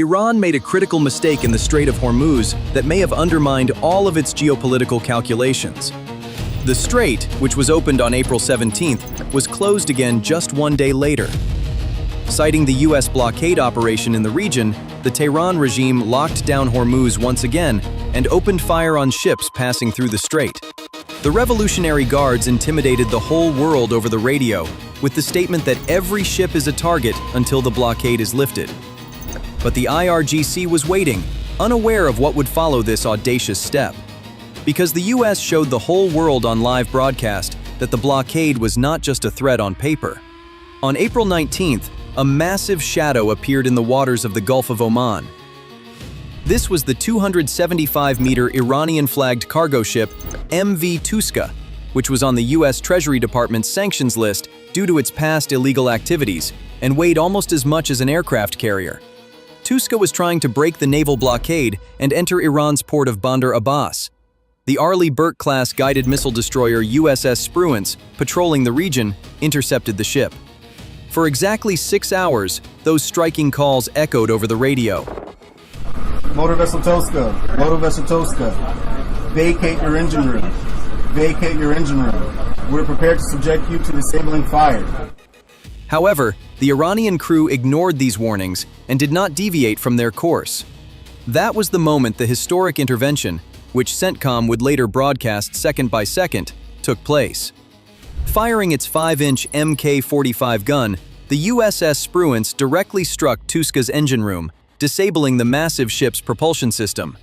Iran made a critical mistake in the Strait of Hormuz that may have undermined all of its geopolitical calculations. The strait, which was opened on April 17th, was closed again just one day later. Citing the U.S. blockade operation in the region, the Tehran regime locked down Hormuz once again and opened fire on ships passing through the strait. The Revolutionary Guards intimidated the whole world over the radio with the statement that every ship is a target until the blockade is lifted. But the IRGC was waiting, unaware of what would follow this audacious step. Because the U.S. showed the whole world on live broadcast that the blockade was not just a threat on paper. On April 19th, a massive shadow appeared in the waters of the Gulf of Oman. This was the 275-meter Iranian-flagged cargo ship MV Tuska, which was on the U.S. Treasury Department's sanctions list due to its past illegal activities and weighed almost as much as an aircraft carrier. Tuska was trying to break the naval blockade and enter Iran's port of Bandar Abbas. The Arleigh Burke-class guided missile destroyer USS Spruance, patrolling the region, intercepted the ship. For exactly 6 hours, those striking calls echoed over the radio. Motor Vessel Toska, vacate your engine room. Vacate your engine room. We're prepared to subject you to disabling fire. However, the Iranian crew ignored these warnings and did not deviate from their course. That was the moment the historic intervention, which CENTCOM would later broadcast second by second, took place. Firing its 5-inch Mk-45 gun, the USS Spruance directly struck Tuska's engine room, disabling the massive ship's propulsion system.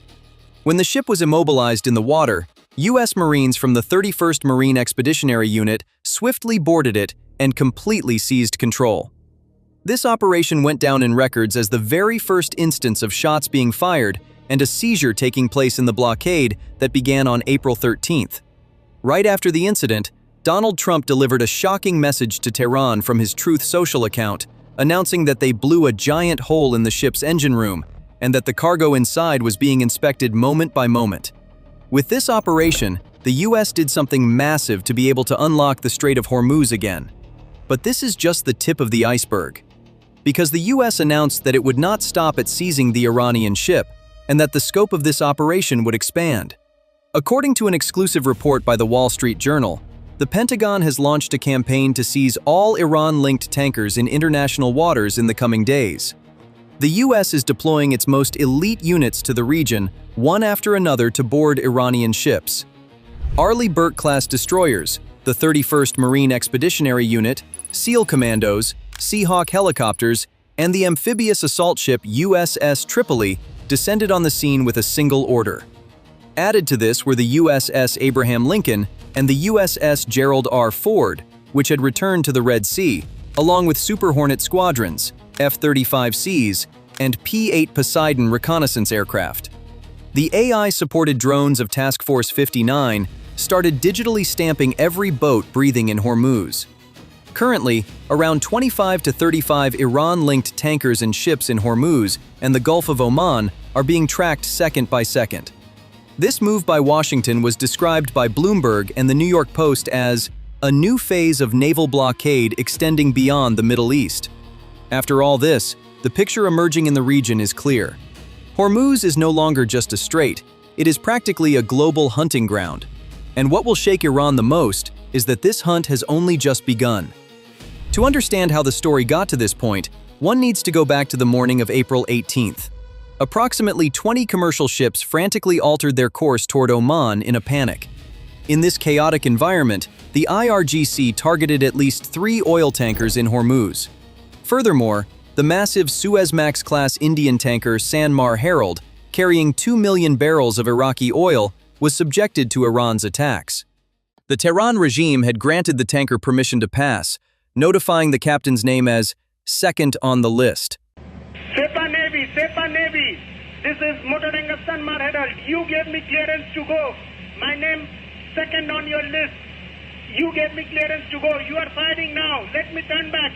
When the ship was immobilized in the water, U.S. Marines from the 31st Marine Expeditionary Unit swiftly boarded it and completely seized control. This operation went down in records as the very first instance of shots being fired and a seizure taking place in the blockade that began on April 13th. Right after the incident, Donald Trump delivered a shocking message to Tehran from his Truth Social account, announcing that they blew a giant hole in the ship's engine room and that the cargo inside was being inspected moment by moment. With this operation, the U.S. did something massive to be able to unlock the Strait of Hormuz again. But this is just the tip of the iceberg. Because the U.S. announced that it would not stop at seizing the Iranian ship and that the scope of this operation would expand. According to an exclusive report by the Wall Street Journal, the Pentagon has launched a campaign to seize all Iran-linked tankers in international waters in the coming days. The U.S. is deploying its most elite units to the region, one after another, to board Iranian ships. Arleigh Burke-class destroyers, the 31st Marine Expeditionary Unit, SEAL Commandos, Seahawk helicopters, and the amphibious assault ship USS Tripoli descended on the scene with a single order. Added to this were the USS Abraham Lincoln and the USS Gerald R. Ford, which had returned to the Red Sea, along with Super Hornet squadrons, F-35Cs, and P-8 Poseidon reconnaissance aircraft. The AI-supported drones of Task Force 59 started digitally stamping every boat breathing in Hormuz. Currently, around 25 to 35 Iran-linked tankers and ships in Hormuz and the Gulf of Oman are being tracked second by second. This move by Washington was described by Bloomberg and the New York Post as a new phase of naval blockade extending beyond the Middle East. After all this, the picture emerging in the region is clear. Hormuz is no longer just a strait, it is practically a global hunting ground. And what will shake Iran the most is that this hunt has only just begun. To understand how the story got to this point, one needs to go back to the morning of April 18th. Approximately 20 commercial ships frantically altered their course toward Oman in a panic. In this chaotic environment, the IRGC targeted at least 3 oil tankers in Hormuz. Furthermore, the massive Suezmax-class Indian tanker Sanmar Herald, carrying 2 million barrels of Iraqi oil, was subjected to Iran's attacks. The Tehran regime had granted the tanker permission to pass, notifying the captain's name as second on the list. Sepa Navy, this is Motor Tanker Sanmar Herald. You gave me clearance to go. My name second on your list. You gave me clearance to go. You are firing now. Let me turn back.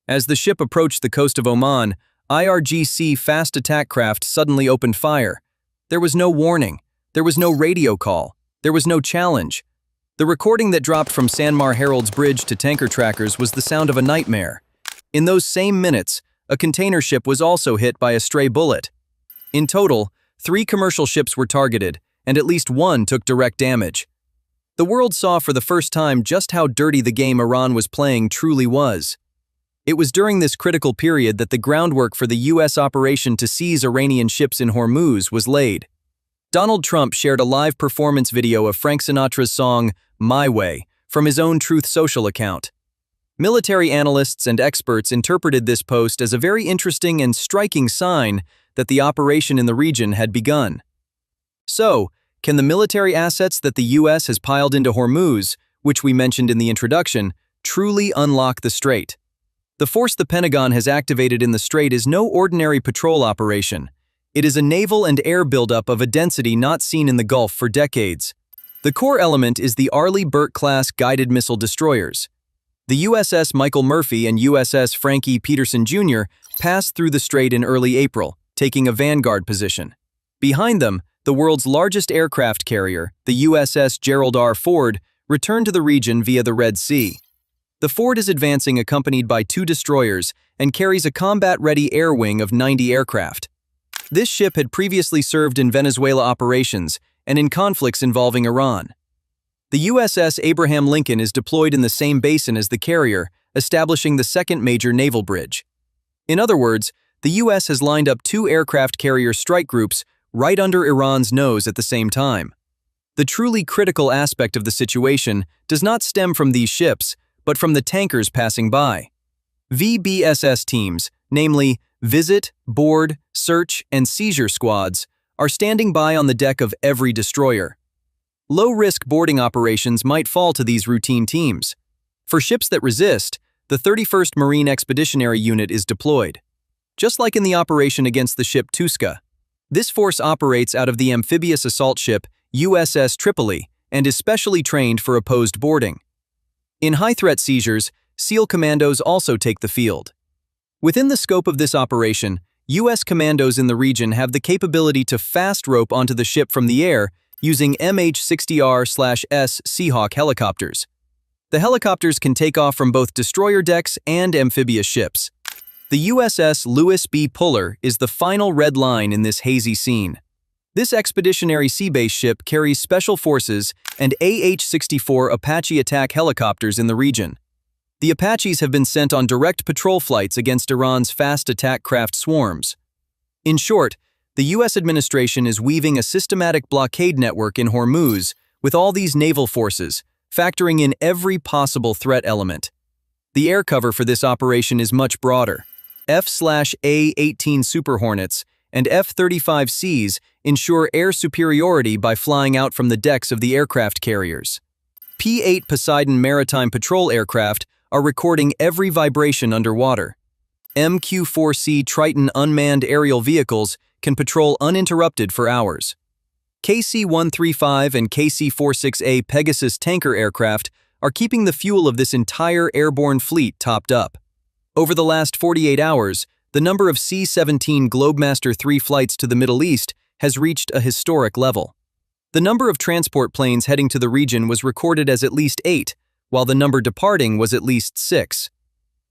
As the ship approached the coast of Oman, IRGC fast attack craft suddenly opened fire. There was no warning. There was no radio call. There was no challenge. The recording that dropped from Sanmar Herald's bridge to tanker trackers was the sound of a nightmare. In those same minutes, a container ship was also hit by a stray bullet. In total, 3 commercial ships were targeted, and at least one took direct damage. The world saw for the first time just how dirty the game Iran was playing truly was. It was during this critical period that the groundwork for the U.S. operation to seize Iranian ships in Hormuz was laid. Donald Trump shared a live performance video of Frank Sinatra's song, My Way, from his own Truth Social account. Military analysts and experts interpreted this post as a very interesting and striking sign that the operation in the region had begun. So, can the military assets that the U.S. has piled into Hormuz, which we mentioned in the introduction, truly unlock the strait? The force the Pentagon has activated in the strait is no ordinary patrol operation. It is a naval and air buildup of a density not seen in the Gulf for decades. The core element is the Arleigh-Burke-class guided missile destroyers. The USS Michael Murphy and USS Frankie Peterson Jr. passed through the strait in early April, taking a vanguard position. Behind them, the world's largest aircraft carrier, the USS Gerald R. Ford, returned to the region via the Red Sea. The Ford is advancing accompanied by 2 destroyers and carries a combat-ready air wing of 90 aircraft. This ship had previously served in Venezuela operations and in conflicts involving Iran. The USS Abraham Lincoln is deployed in the same basin as the carrier, establishing the second major naval bridge. In other words, the U.S. has lined up 2 aircraft carrier strike groups right under Iran's nose at the same time. The truly critical aspect of the situation does not stem from these ships, but from the tankers passing by. VBSS teams, namely Visit, Board, Search, and Seizure squads, are standing by on the deck of every destroyer. Low-risk boarding operations might fall to these routine teams. For ships that resist, the 31st Marine Expeditionary Unit is deployed. Just like in the operation against the ship Tuska, this force operates out of the amphibious assault ship USS Tripoli and is specially trained for opposed boarding. In high-threat seizures, SEAL commandos also take the field. Within the scope of this operation, U.S. commandos in the region have the capability to fast rope onto the ship from the air using MH-60R/S Seahawk helicopters. The helicopters can take off from both destroyer decks and amphibious ships. The USS Lewis B. Puller is the final red line in this hazy scene. This expeditionary sea base ship carries Special Forces and AH-64 Apache attack helicopters in the region. The Apaches have been sent on direct patrol flights against Iran's fast attack craft swarms. In short, the U.S. administration is weaving a systematic blockade network in Hormuz with all these naval forces, factoring in every possible threat element. The air cover for this operation is much broader. F/A-18 Super Hornets and F-35Cs ensure air superiority by flying out from the decks of the aircraft carriers. P-8 Poseidon maritime patrol aircraft are recording every vibration underwater. MQ-4C Triton unmanned aerial vehicles can patrol uninterrupted for hours. KC-135 and KC-46A Pegasus tanker aircraft are keeping the fuel of this entire airborne fleet topped up. Over the last 48 hours, the number of C-17 Globemaster III flights to the Middle East has reached a historic level. The number of transport planes heading to the region was recorded as at least 8, while the number departing was at least 6.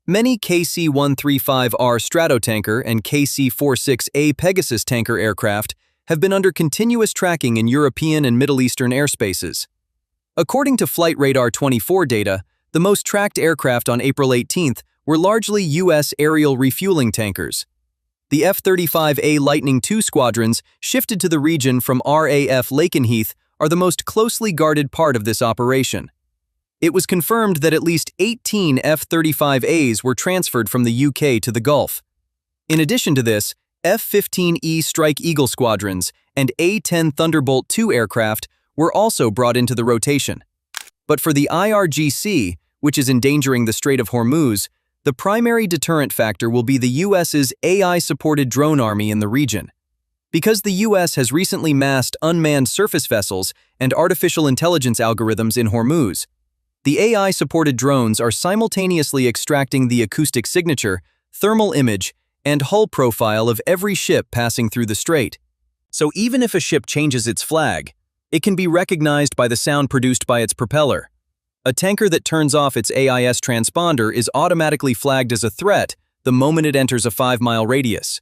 Many KC-135R Stratotanker and KC-46A Pegasus tanker aircraft have been under continuous tracking in European and Middle Eastern airspaces. According to Flight Radar 24 data, the most tracked aircraft on April 18th were largely U.S. aerial refueling tankers. The F-35A Lightning II squadrons shifted to the region from RAF Lakenheath are the most closely guarded part of this operation. It was confirmed that at least 18 F-35As were transferred from the UK to the Gulf. In addition to this, F-15E Strike Eagle squadrons and A-10 Thunderbolt II aircraft were also brought into the rotation. But for the IRGC, which is endangering the Strait of Hormuz, the primary deterrent factor will be the U.S.'s AI-supported drone army in the region. Because the U.S. has recently massed unmanned surface vessels and artificial intelligence algorithms in Hormuz, the AI-supported drones are simultaneously extracting the acoustic signature, thermal image, and hull profile of every ship passing through the strait. So even if a ship changes its flag, it can be recognized by the sound produced by its propeller. A tanker that turns off its AIS transponder is automatically flagged as a threat the moment it enters a 5-mile radius.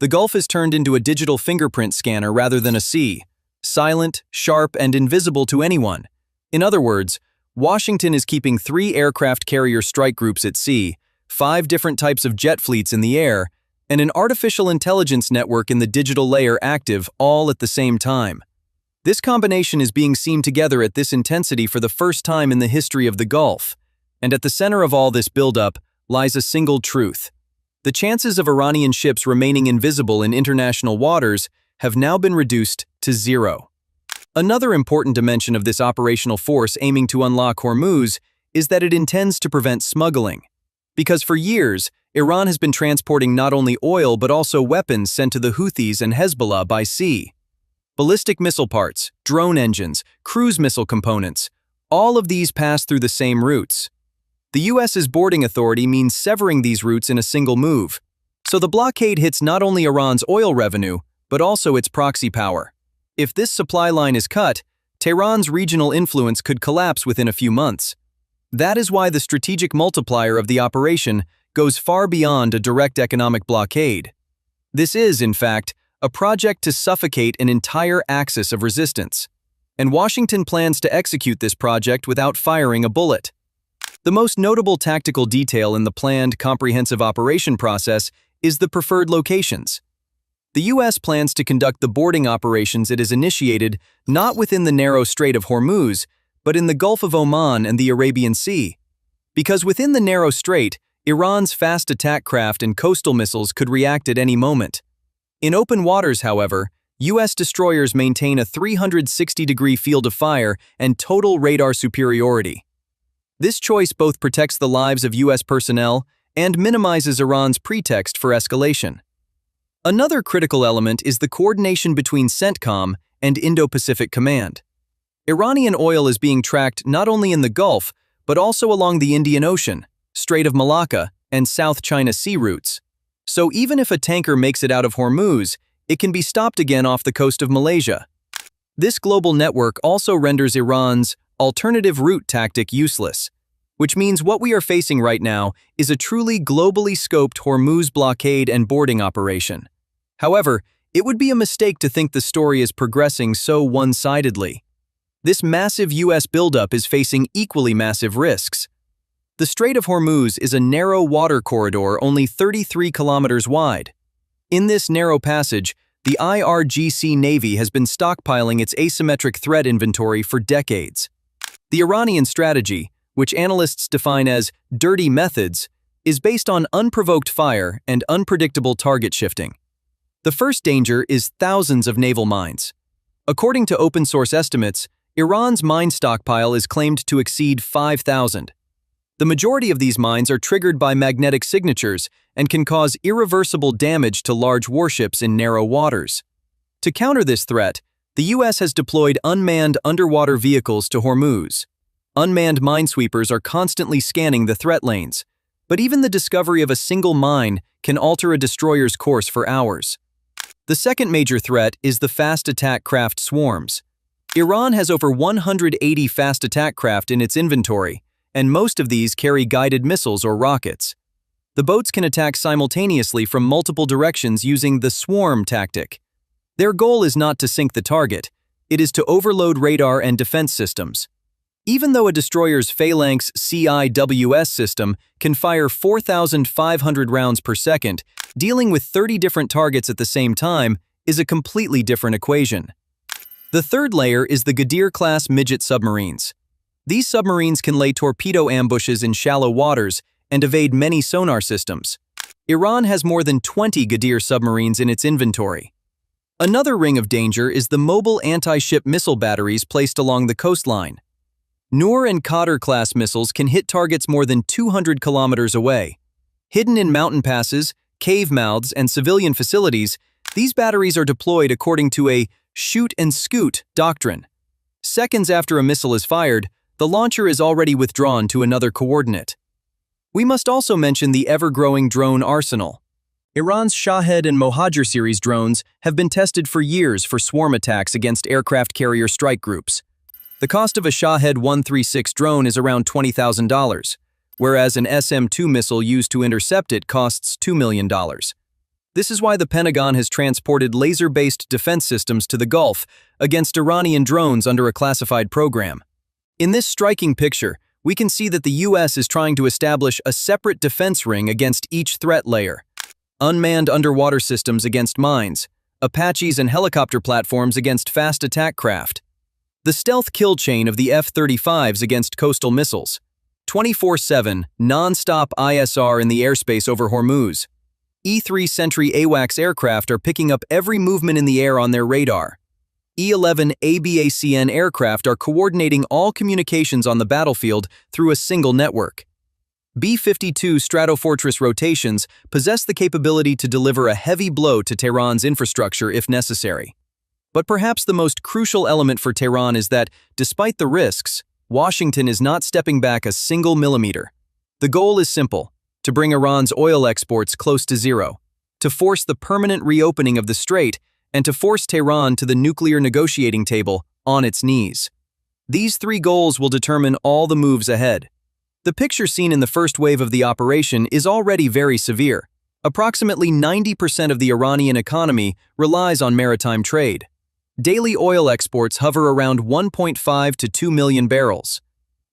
The Gulf is turned into a digital fingerprint scanner rather than a sea, silent, sharp, and invisible to anyone. In other words, Washington is keeping 3 aircraft carrier strike groups at sea, 5 different types of jet fleets in the air, and an artificial intelligence network in the digital layer active all at the same time. This combination is being seen together at this intensity for the first time in the history of the Gulf, and at the center of all this buildup lies a single truth. The chances of Iranian ships remaining invisible in international waters have now been reduced to 0. Another important dimension of this operational force aiming to unlock Hormuz is that it intends to prevent smuggling. Because for years, Iran has been transporting not only oil but also weapons sent to the Houthis and Hezbollah by sea. Ballistic missile parts, drone engines, cruise missile components, all of these pass through the same routes. The U.S.'s boarding authority means severing these routes in a single move. So the blockade hits not only Iran's oil revenue, but also its proxy power. If this supply line is cut, Tehran's regional influence could collapse within a few months. That is why the strategic multiplier of the operation goes far beyond a direct economic blockade. This is, in fact, a project to suffocate an entire axis of resistance. And Washington plans to execute this project without firing a bullet. The most notable tactical detail in the planned comprehensive operation process is the preferred locations. The U.S. plans to conduct the boarding operations it has initiated not within the narrow Strait of Hormuz, but in the Gulf of Oman and the Arabian Sea. Because within the narrow strait, Iran's fast attack craft and coastal missiles could react at any moment. In open waters, however, U.S. destroyers maintain a 360-degree field of fire and total radar superiority. This choice both protects the lives of U.S. personnel and minimizes Iran's pretext for escalation. Another critical element is the coordination between CENTCOM and Indo-Pacific Command. Iranian oil is being tracked not only in the Gulf, but also along the Indian Ocean, Strait of Malacca, and South China Sea routes. So even if a tanker makes it out of Hormuz, it can be stopped again off the coast of Malaysia. This global network also renders Iran's alternative route tactic useless, which means what we are facing right now is a truly globally scoped Hormuz blockade and boarding operation. However, it would be a mistake to think the story is progressing so one-sidedly. This massive U.S. buildup is facing equally massive risks. The Strait of Hormuz is a narrow water corridor only 33 kilometers wide. In this narrow passage, the IRGC Navy has been stockpiling its asymmetric threat inventory for decades. The Iranian strategy, which analysts define as dirty methods, is based on unprovoked fire and unpredictable target shifting. The first danger is thousands of naval mines. According to open-source estimates, Iran's mine stockpile is claimed to exceed 5,000. The majority of these mines are triggered by magnetic signatures and can cause irreversible damage to large warships in narrow waters. To counter this threat, the U.S. has deployed unmanned underwater vehicles to Hormuz. Unmanned minesweepers are constantly scanning the threat lanes, but even the discovery of a single mine can alter a destroyer's course for hours. The second major threat is the fast attack craft swarms. Iran has over 180 fast attack craft in its inventory, and most of these carry guided missiles or rockets. The boats can attack simultaneously from multiple directions using the swarm tactic. Their goal is not to sink the target, it is to overload radar and defense systems. Even though a destroyer's Phalanx CIWS system can fire 4,500 rounds per second, dealing with 30 different targets at the same time is a completely different equation. The third layer is the Ghadir-class midget submarines. These submarines can lay torpedo ambushes in shallow waters and evade many sonar systems. Iran has more than 20 Ghadir submarines in its inventory. Another ring of danger is the mobile anti-ship missile batteries placed along the coastline. Noor and Qadr-class missiles can hit targets more than 200 kilometers away. Hidden in mountain passes, cave mouths, and civilian facilities, these batteries are deployed according to a shoot and scoot doctrine. Seconds after a missile is fired, the launcher is already withdrawn to another coordinate. We must also mention the ever-growing drone arsenal. Iran's Shahed and Mohajer series drones have been tested for years for swarm attacks against aircraft carrier strike groups. The cost of a Shahed 136 drone is around $20,000, whereas an SM-2 missile used to intercept it costs $2 million. This is why the Pentagon has transported laser-based defense systems to the Gulf against Iranian drones under a classified program. In this striking picture, we can see that the U.S. is trying to establish a separate defense ring against each threat layer. Unmanned underwater systems against mines, Apaches and helicopter platforms against fast attack craft. The stealth kill chain of the F-35s against coastal missiles. 24/7, non-stop ISR in the airspace over Hormuz. E-3 Sentry AWACS aircraft are picking up every movement in the air on their radar. E-11 ABACN aircraft are coordinating all communications on the battlefield through a single network. B-52 Stratofortress rotations possess the capability to deliver a heavy blow to Tehran's infrastructure if necessary. But perhaps the most crucial element for Tehran is that, despite the risks, Washington is not stepping back a single millimeter. The goal is simple: to bring Iran's oil exports close to zero, to force the permanent reopening of the strait, and to force Tehran to the nuclear negotiating table on its knees. These three goals will determine all the moves ahead. The picture seen in the first wave of the operation is already very severe. Approximately 90% of the Iranian economy relies on maritime trade. Daily oil exports hover around 1.5 to 2 million barrels.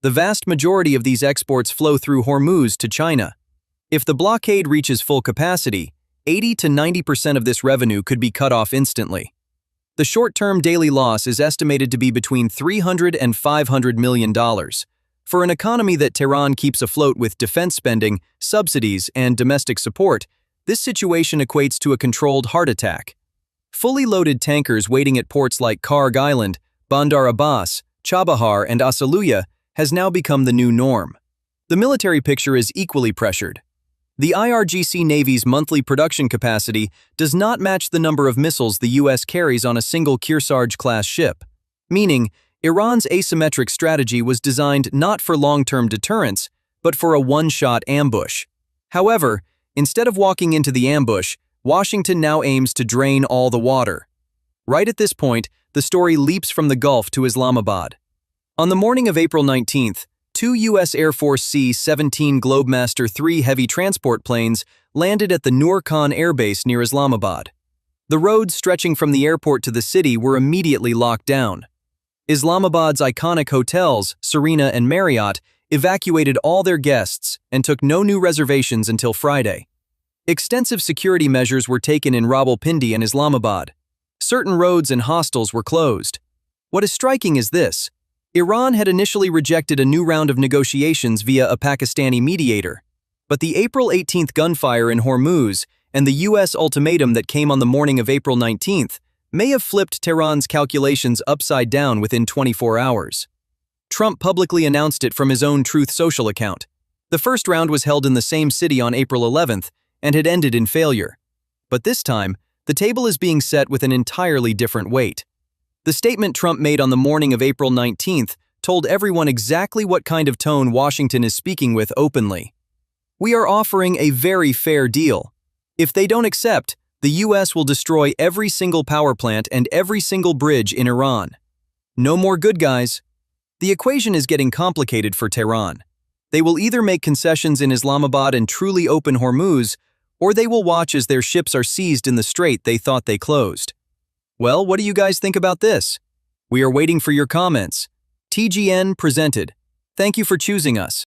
The vast majority of these exports flow through Hormuz to China. If the blockade reaches full capacity, 80 to 90% of this revenue could be cut off instantly. The short-term daily loss is estimated to be between $300 and $500 million. For an economy that Tehran keeps afloat with defense spending, subsidies, and domestic support, this situation equates to a controlled heart attack. Fully loaded tankers waiting at ports like Karg Island, Bandar Abbas, Chabahar, and Asaluya has now become the new norm. The military picture is equally pressured. The IRGC Navy's monthly production capacity does not match the number of missiles the U.S. carries on a single Kearsarge-class ship, meaning Iran's asymmetric strategy was designed not for long-term deterrence, but for a one-shot ambush. However, instead of walking into the ambush, Washington now aims to drain all the water. Right at this point, the story leaps from the Gulf to Islamabad. On the morning of April 19th, two U.S. Air Force C-17 Globemaster III heavy transport planes landed at the Noor Khan Air Base near Islamabad. The roads stretching from the airport to the city were immediately locked down. Islamabad's iconic hotels, Serena and Marriott, evacuated all their guests and took no new reservations until Friday. Extensive security measures were taken in Rawalpindi and Islamabad. Certain roads and hostels were closed. What is striking is this: Iran had initially rejected a new round of negotiations via a Pakistani mediator. But the April 18th gunfire in Hormuz and the U.S. ultimatum that came on the morning of April 19th may have flipped Tehran's calculations upside down within 24 hours. Trump publicly announced it from his own Truth Social account. The first round was held in the same city on April 11th and had ended in failure. But this time, the table is being set with an entirely different weight. The statement Trump made on the morning of April 19th told everyone exactly what kind of tone Washington is speaking with openly. We are offering a very fair deal. If they don't accept, the U.S. will destroy every single power plant and every single bridge in Iran. No more good guys. The equation is getting complicated for Tehran. They will either make concessions in Islamabad and truly open Hormuz, or they will watch as their ships are seized in the strait they thought they closed. Well, what do you guys think about this? We are waiting for your comments. TGN presented. Thank you for choosing us.